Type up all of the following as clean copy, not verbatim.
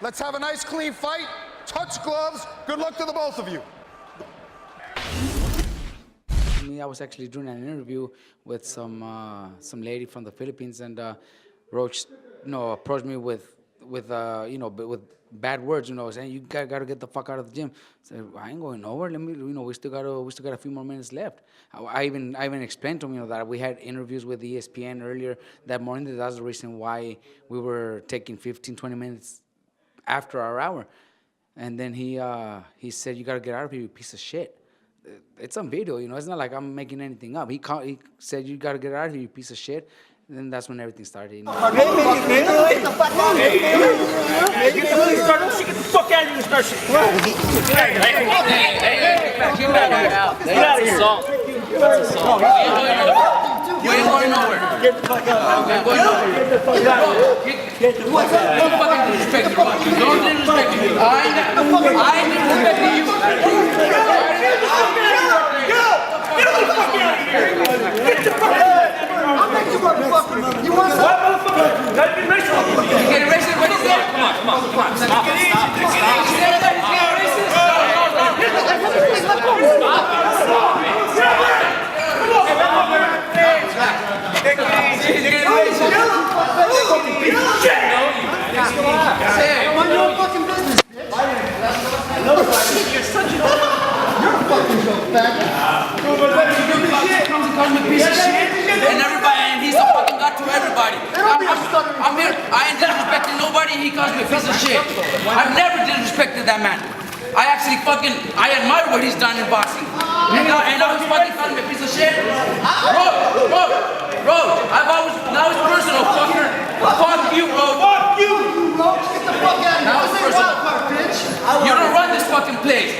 Let's have a nice, clean fight. Touch gloves. Good luck to the both of you. I was actually doing an interview with some lady from the Philippines, and Roach, approached me with bad words, saying you gotta get the fuck out of the gym. So I ain't going nowhere. Let me, we still got a few more minutes left. I even explained to him, that we had interviews with ESPN earlier that morning. That's the reason why we were taking 15, 20 minutes after our hour. And then he said, you gotta get out of here, you piece of shit. It's on video, it's not like I'm making anything up. He said, you gotta get out of here, you piece of shit. And then that's when everything started. Get the fuck out of here. Get the fuck out of here and start shit. Get out of here. That's assault. You ain't going nowhere. Get the fuck out. Get the fuck out. Get the fuck out. Don't fucking disrespect me. Don't disrespect me. I ain't disrespecting you. Get the fuck out of here. Get the fuck out. I'll make you motherfucker. You want some? What motherfucker? You gotta be racist. You get racist? What is that? Come on. Stop. Get racist? Mind your own fucking business. You're such a fucking joke, faggot. And everybody, and he's a fucking god to everybody. I'm here. I ain't disrespecting nobody. He calls me a piece of shit. I've never disrespected that man. I actually I admire what he's done in boxing. And now he's fucking calling me a piece of shit. Bro, now it's personal, fucker. Fuck you, bro. Fuck you, Roach. Get the fuck out of here. Now it's personal. You don't run this fucking place.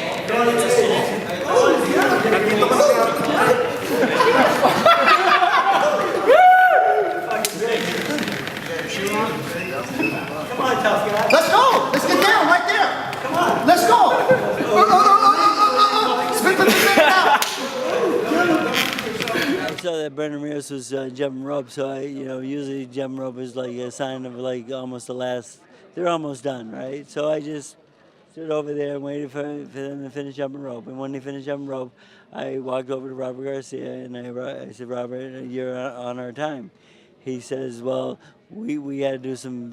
Come on, tough guy. Let's go. Let's get down right there. Come on. Let's go. Spit the thing out. I saw that Pacquiao-Rios was jumping rope, so usually jumping rope is like a sign of like almost the last. They're almost done, right? So I just stood over there and waited for them to finish jumping rope. And when they finished jumping rope, I walked over to Robert Garcia and I said, Robert, you're on our time. He says, well, we had to do some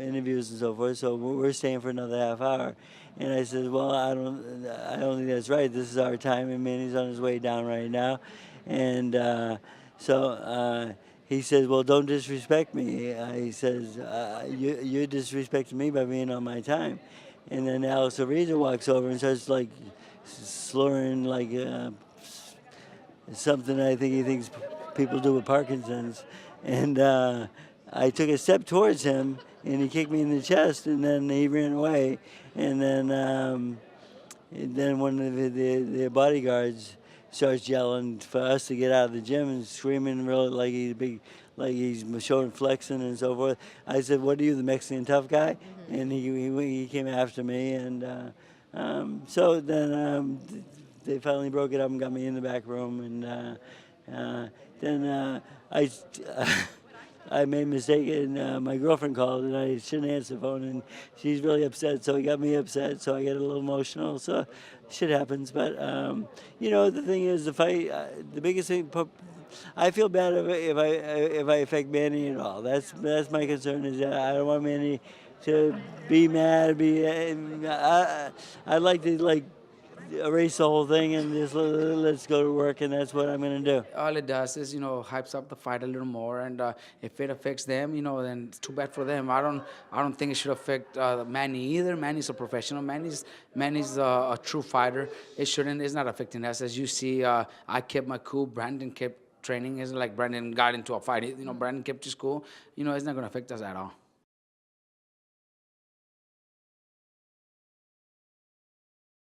interviews and so forth, so we're staying for another half hour. And I said, well, I don't think that's right. This is our time, and Manny's on his way down right now. And he says, well, don't disrespect me. He says, you're disrespecting me by being on my time. And then Alex Ariza walks over and starts like slurring like something I think he thinks people do with Parkinson's. And I took a step towards him, and he kicked me in the chest, and then he ran away. And then one of the bodyguards starts yelling for us to get out of the gym and screaming really like he's showing flexing and so forth. I said, what are you, the Mexican tough guy? Mm-hmm. And he came after me, and so then they finally broke it up and got me in the back room, and then I made a mistake, and my girlfriend called, and I shouldn't answer the phone, and she's really upset, so it got me upset, so I get a little emotional, so shit happens. But, the thing is, the fight, the biggest thing, I feel bad if I affect Manny at all. That's my concern, is that I don't want Manny to be mad, I'd like to, erase the whole thing and just let's go to work, and that's what I'm going to do. All it does is, hypes up the fight a little more, and if it affects them, then it's too bad for them. I don't think it should affect Manny either. Manny's a professional. Manny's a true fighter. It's not affecting us. As you see, I kept my cool. Brandon kept training. It's like Brandon got into a fight. Brandon kept his cool. It's not going to affect us at all.